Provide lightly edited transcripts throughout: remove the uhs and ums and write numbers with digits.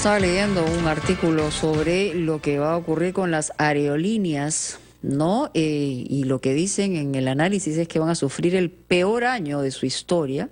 estaba leyendo un artículo sobre lo que va a ocurrir con las aerolíneas, ¿no? Y lo que dicen en el análisis es que van a sufrir el peor año de su historia.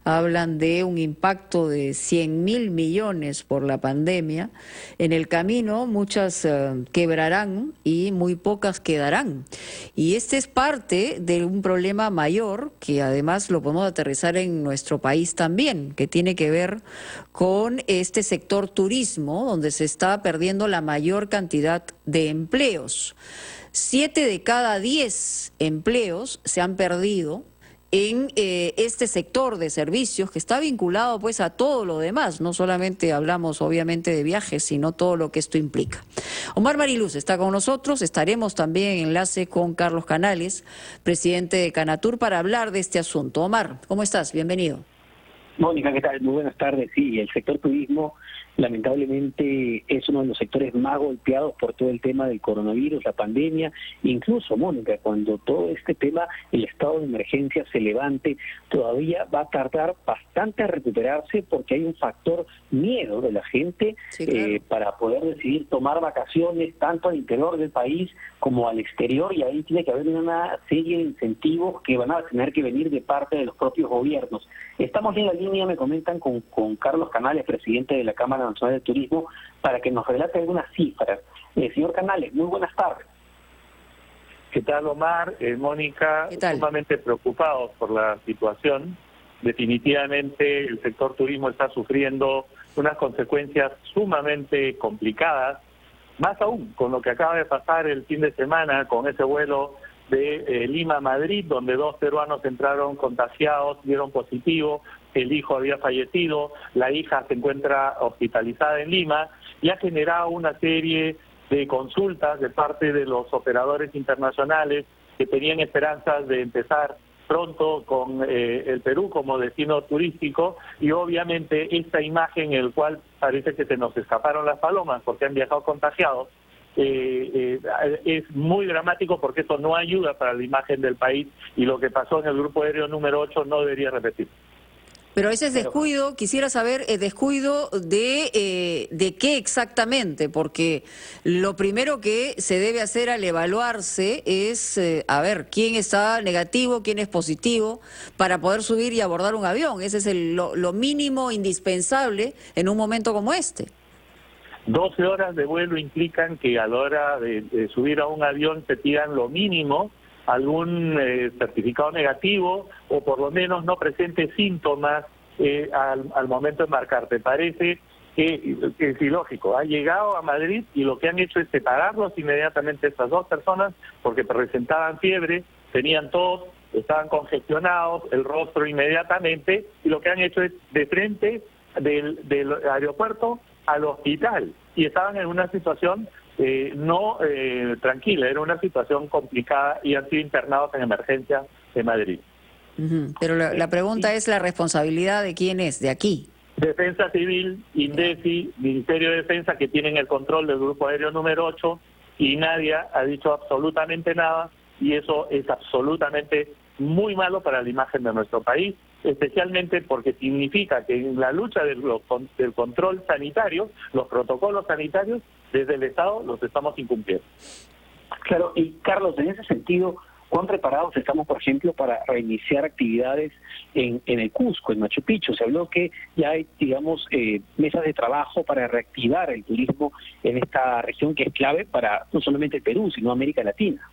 Hablan de un impacto de 100.000 millones por la pandemia. En el camino muchas quebrarán y muy pocas quedarán. Y este es parte de un problema mayor que además lo podemos aterrizar en nuestro país también, que tiene que ver con este sector turismo, donde se está perdiendo la mayor cantidad de empleos. 7 de cada 10 empleos se han perdido en este sector de servicios que está vinculado pues a todo lo demás. No solamente hablamos obviamente de viajes, sino todo lo que esto implica. Omar Mariluz está con nosotros, estaremos también en enlace con Carlos Canales, presidente de Canatur, para hablar de este asunto. Omar, ¿cómo estás? Bienvenido. Mónica, ¿qué tal? Muy buenas tardes. Sí, el sector turismo lamentablemente es uno de los sectores más golpeados por todo el tema del coronavirus, la pandemia. Incluso, Mónica, cuando todo este tema, el estado de emergencia se levante, todavía va a tardar bastante a recuperarse porque hay un factor miedo de la gente, sí, claro, para poder decidir tomar vacaciones tanto al interior del país como al exterior, y ahí tiene que haber una serie de incentivos que van a tener que venir de parte de los propios gobiernos. Estamos en la línea, me comentan, con Carlos Canales, presidente de la Cámara Nacional de Turismo, para que nos relate algunas cifras. Señor Canales, muy buenas tardes. ¿Qué tal, Omar? Mónica, ¿qué tal? Sumamente preocupados por la situación. Definitivamente el sector turismo está sufriendo unas consecuencias sumamente complicadas, más aún con lo que acaba de pasar el fin de semana con ese vuelo de Lima a Madrid, donde 2 peruanos entraron contagiados, dieron positivo, el hijo había fallecido, la hija se encuentra hospitalizada en Lima, y ha generado una serie de consultas de parte de los operadores internacionales que tenían esperanzas de empezar pronto con el Perú como destino turístico, y obviamente esta imagen en la cual parece que se nos escaparon las palomas porque han viajado contagiados, es muy dramático porque eso no ayuda para la imagen del país, y lo que pasó en el grupo aéreo número 8 no debería repetir. Pero ese es descuido, quisiera saber, descuido de qué exactamente, porque lo primero que se debe hacer al evaluarse es, a ver, quién está negativo, quién es positivo, para poder subir y abordar un avión. Ese es lo mínimo indispensable en un momento como este. 12 horas de vuelo implican que a la hora de subir a un avión se pidan lo mínimo, algún certificado negativo, o por lo menos no presente síntomas al momento de embarcar. ¿Te parece que es ilógico? Ha llegado a Madrid y lo que han hecho es separarlos inmediatamente estas 2 personas porque presentaban fiebre, tenían tos, estaban congestionados, el rostro inmediatamente, y lo que han hecho es de frente del aeropuerto al hospital, y estaban en una situación no tranquila, era una situación complicada, y han sido internados en emergencia de Madrid. Pero la pregunta es la responsabilidad de quién es, de aquí. Defensa Civil, INDECI, Ministerio de Defensa, que tienen el control del grupo aéreo número 8, y nadie ha dicho absolutamente nada, y eso es absolutamente muy malo para la imagen de nuestro país, especialmente porque significa que en la lucha del control sanitario, los protocolos sanitarios, desde el Estado los estamos incumpliendo. Claro, y Carlos, en ese sentido, ¿cuán preparados estamos, por ejemplo, para reiniciar actividades en el Cusco, en Machu Picchu? Se habló que ya hay, digamos, mesas de trabajo para reactivar el turismo en esta región que es clave para no solamente el Perú, sino América Latina.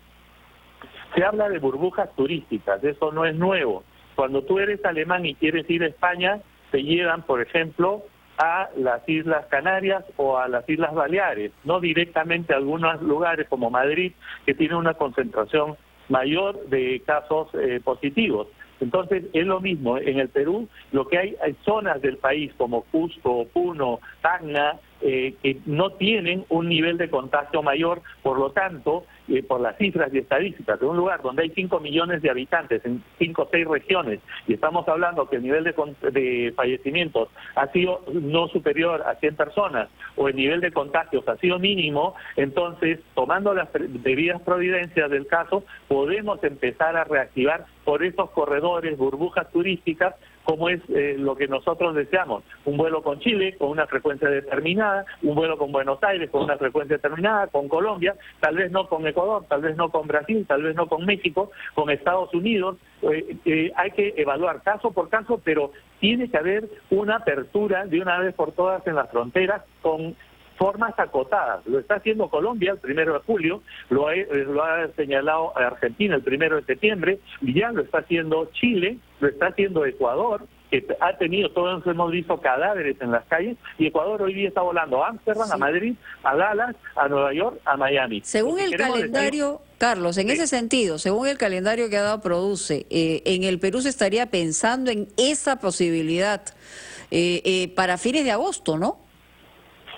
Se habla de burbujas turísticas, eso no es nuevo. Cuando tú eres alemán y quieres ir a España, te llevan, por ejemplo, a las Islas Canarias o a las Islas Baleares, no directamente a algunos lugares como Madrid, que tiene una concentración mayor de casos positivos. Entonces es lo mismo, en el Perú lo que hay zonas del país como Cusco, Puno, Tacna, que no tienen un nivel de contagio mayor, por lo tanto, por las cifras y estadísticas, de un lugar donde hay 5 millones de habitantes en 5 o 6 regiones, y estamos hablando que el nivel de fallecimientos ha sido no superior a 100 personas, o el nivel de contagios ha sido mínimo, entonces, tomando las debidas providencias del caso, podemos empezar a reactivar por esos corredores, burbujas turísticas, como es lo que nosotros deseamos, un vuelo con Chile con una frecuencia determinada, un vuelo con Buenos Aires con una frecuencia determinada, con Colombia, tal vez no con Ecuador, tal vez no con Brasil, tal vez no con México, con Estados Unidos. Hay que evaluar caso por caso, pero tiene que haber una apertura de una vez por todas en las fronteras con formas acotadas. Lo está haciendo Colombia el 1 de julio, lo ha señalado Argentina el 1 de septiembre, y ya lo está haciendo Chile, lo está haciendo Ecuador, que ha tenido, todos hemos visto cadáveres en las calles, y Ecuador hoy día está volando a Ámsterdam, a Madrid, a Dallas, a Nueva York, a Miami. Según el calendario, Carlos, en ese sentido, según el calendario que ha dado Produce, en el Perú se estaría pensando en esa posibilidad para fines de agosto, ¿no?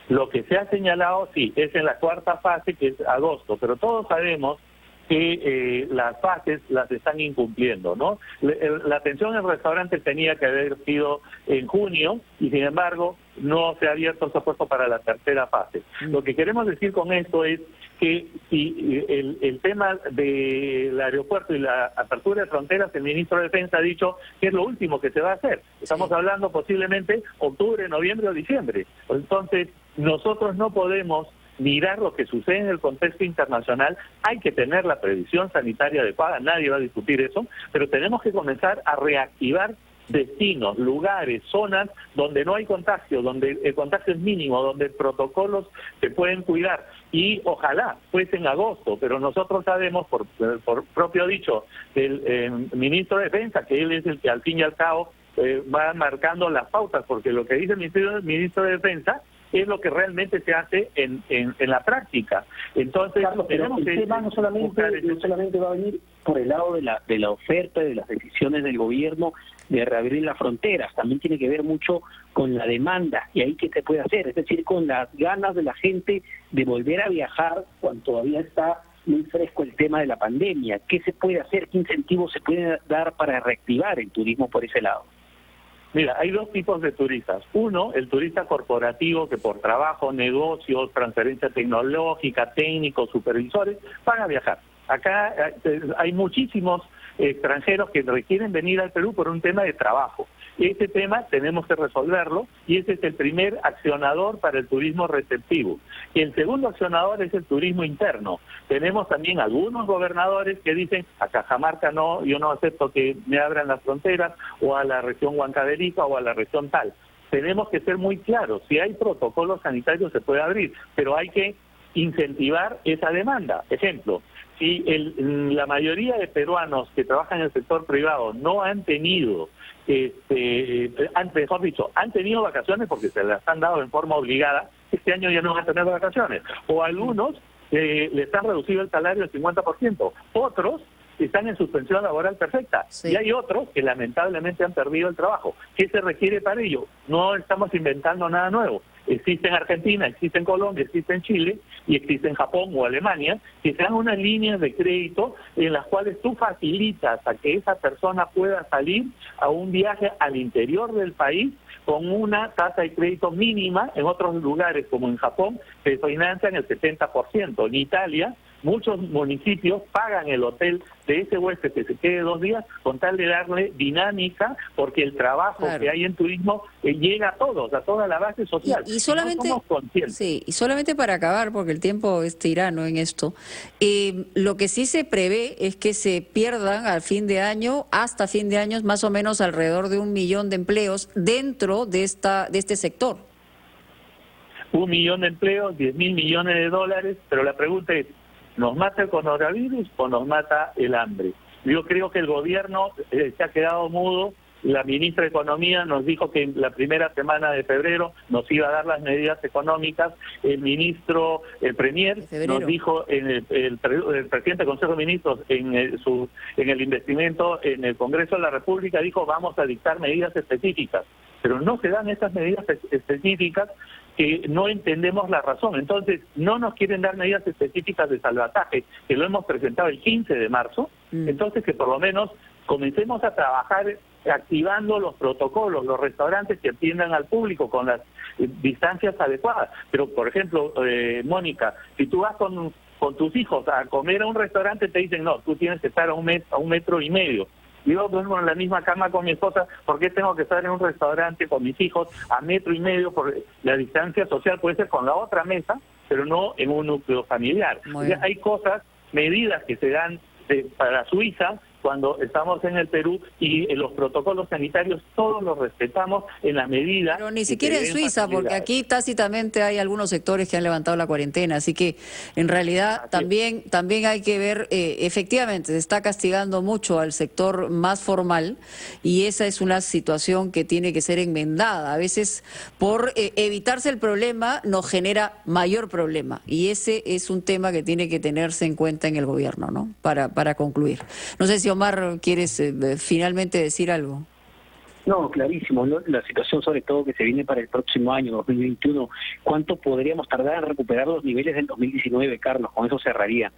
Lo que se ha señalado, sí, es en la cuarta fase, que es agosto, pero todos sabemos que las fases las están incumpliendo, ¿no? La atención en restaurantes tenía que haber sido en junio y, sin embargo, no se ha abierto ese puesto para la tercera fase. Lo que queremos decir con esto es que si el tema del aeropuerto y la apertura de fronteras, el ministro de Defensa ha dicho que es lo último que se va a hacer. Estamos hablando posiblemente octubre, noviembre o diciembre. Entonces, nosotros no podemos mirar lo que sucede en el contexto internacional. Hay que tener la previsión sanitaria adecuada, nadie va a discutir eso, pero tenemos que comenzar a reactivar destinos, lugares, zonas donde no hay contagio, donde el contagio es mínimo, donde protocolos se pueden cuidar, y ojalá fuese en agosto, pero nosotros sabemos por propio dicho del ministro de Defensa, que él es el que al fin y al cabo va marcando las pautas, porque lo que dice el ministro de Defensa es lo que realmente se hace en la práctica. Entonces, Carlos, pero el tema no solamente va a venir por el lado de la oferta, de las decisiones del gobierno de reabrir las fronteras, también tiene que ver mucho con la demanda, y ahí qué se puede hacer, es decir, con las ganas de la gente de volver a viajar cuando todavía está muy fresco el tema de la pandemia. ¿Qué se puede hacer? ¿Qué incentivos se pueden dar para reactivar el turismo por ese lado? Mira, hay dos tipos de turistas. Uno, el turista corporativo que por trabajo, negocios, transferencia tecnológica, técnicos, supervisores, van a viajar. Acá hay muchísimos extranjeros que requieren venir al Perú por un tema de trabajo. Ese tema tenemos que resolverlo y ese es el primer accionador para el turismo receptivo. Y el segundo accionador es el turismo interno. Tenemos también algunos gobernadores que dicen, a Cajamarca no, yo no acepto que me abran las fronteras, o a la región Huancavelica o a la región tal. Tenemos que ser muy claros, si hay protocolos sanitarios se puede abrir, pero hay que incentivar esa demanda. Ejemplo, si la mayoría de peruanos que trabajan en el sector privado no han tenido, mejor dicho, han tenido vacaciones porque se las han dado en forma obligada, este año ya no van a tener vacaciones. O algunos les han reducido el salario al 50%, otros están en suspensión laboral perfecta, sí. Y hay otros que lamentablemente han perdido el trabajo. ¿Qué se requiere para ello? No estamos inventando nada nuevo. Existe en Argentina, existe en Colombia, existe en Chile y existe en Japón o Alemania, que sean unas líneas de crédito en las cuales tú facilitas a que esa persona pueda salir a un viaje al interior del país con una tasa de crédito mínima. En otros lugares, como en Japón, se financian el 70%. En Italia, muchos municipios pagan el hotel de ese huésped que se quede 2 días con tal de darle dinámica, porque el trabajo que hay en turismo llega a todos, a toda la base social. Y solamente, no somos conscientes. Sí, y solamente para acabar, porque el tiempo es tirano en esto, lo que sí se prevé es que se pierdan al fin de año, hasta fin de año, más o menos alrededor de 1 millón de empleos dentro de este sector. 1 millón de empleos, 10.000 millones de dólares, pero la pregunta es, ¿nos mata el coronavirus o nos mata el hambre? Yo creo que el gobierno se ha quedado mudo. La ministra de Economía nos dijo que en la primera semana de febrero nos iba a dar las medidas económicas. El ministro, el premier, nos dijo, el presidente del Consejo de Ministros en el investimento en el Congreso de la República, dijo vamos a dictar medidas específicas. Pero no se dan esas medidas específicas, que no entendemos la razón. Entonces, no nos quieren dar medidas específicas de salvataje, que lo hemos presentado el 15 de marzo, entonces que por lo menos comencemos a trabajar activando los protocolos, los restaurantes que atiendan al público con las distancias adecuadas. Pero, por ejemplo, Mónica, si tú vas con tus hijos a comer a un restaurante, te dicen, no, tú tienes que estar a 1,5 metros. Yo duermo en la misma cama con mi esposa, ¿por qué tengo que estar en un restaurante con mis hijos a 1,5 metros? Por la distancia social puede ser con la otra mesa, pero no en un núcleo familiar. O sea, hay cosas, medidas que se dan para Suiza cuando estamos en el Perú, y los protocolos sanitarios todos los respetamos en la medida... Pero ni siquiera en Suiza, porque aquí tácitamente hay algunos sectores que han levantado la cuarentena, así que en realidad también hay que ver, efectivamente se está castigando mucho al sector más formal, y esa es una situación que tiene que ser enmendada. A veces por evitarse el problema nos genera mayor problema, y ese es un tema que tiene que tenerse en cuenta en el gobierno, ¿no? Para concluir. No sé si Omar, ¿quieres finalmente decir algo? No, clarísimo, ¿no? La situación sobre todo que se viene para el próximo año, 2021, ¿cuánto podríamos tardar en recuperar los niveles del 2019, Carlos? Con eso cerraría.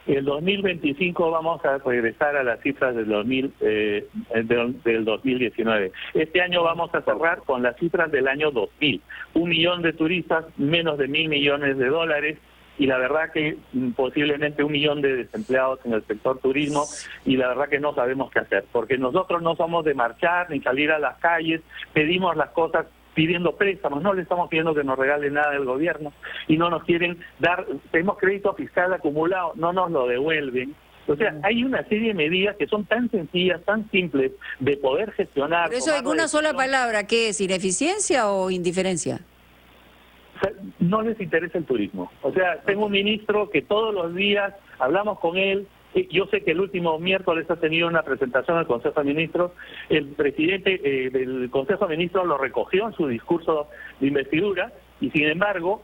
El 2025 vamos a regresar a las cifras del 2019. Este año vamos a cerrar con las cifras del año 2000. 1 millón de turistas, menos de 1.000 millones de dólares, y la verdad que posiblemente 1 millón de desempleados en el sector turismo, y la verdad que no sabemos qué hacer, porque nosotros no somos de marchar ni salir a las calles, pedimos las cosas pidiendo préstamos, no le estamos pidiendo que nos regale nada del gobierno, y no nos quieren dar, tenemos crédito fiscal acumulado, no nos lo devuelven. O sea, hay una serie de medidas que son tan sencillas, tan simples de poder gestionar. Pero eso en una sola palabra, ¿qué es? ¿Ineficiencia o indiferencia? O sea, no les interesa el turismo. O sea, tengo un ministro que todos los días hablamos con él. Yo sé que el último miércoles ha tenido una presentación al Consejo de Ministros. El presidente del Consejo de Ministros lo recogió en su discurso de investidura, y sin embargo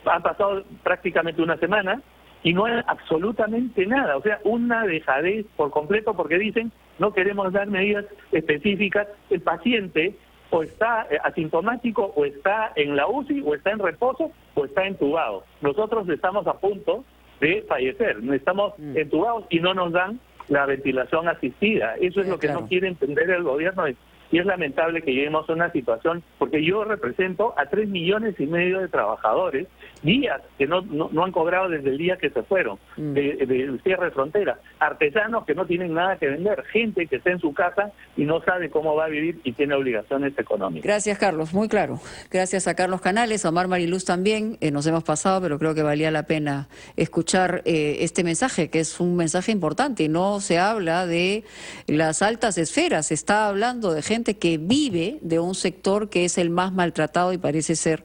ha pasado prácticamente una semana y no hay absolutamente nada. O sea, una dejadez por completo, porque dicen no queremos dar medidas específicas. El paciente o está asintomático, o está en la UCI, o está en reposo, o está entubado. Nosotros estamos a punto de fallecer, estamos entubados y no nos dan la ventilación asistida. Eso es lo que no quiere entender el gobierno, y es lamentable que lleguemos a una situación, porque yo represento a 3,5 millones de trabajadores, días que no han cobrado desde el día que se fueron, del cierre de frontera, artesanos que no tienen nada que vender, gente que está en su casa y no sabe cómo va a vivir y tiene obligaciones económicas. Gracias, Carlos, muy claro. Gracias a Carlos Canales, a Omar Mariluz también. Nos hemos pasado, pero creo que valía la pena escuchar este mensaje, que es un mensaje importante, y no se habla de las altas esferas, se está hablando de gente que vive de un sector que es el más maltratado y parece ser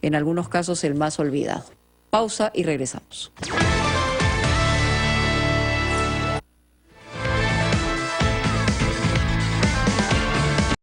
en algunos casos el más olvidado. Pausa y regresamos.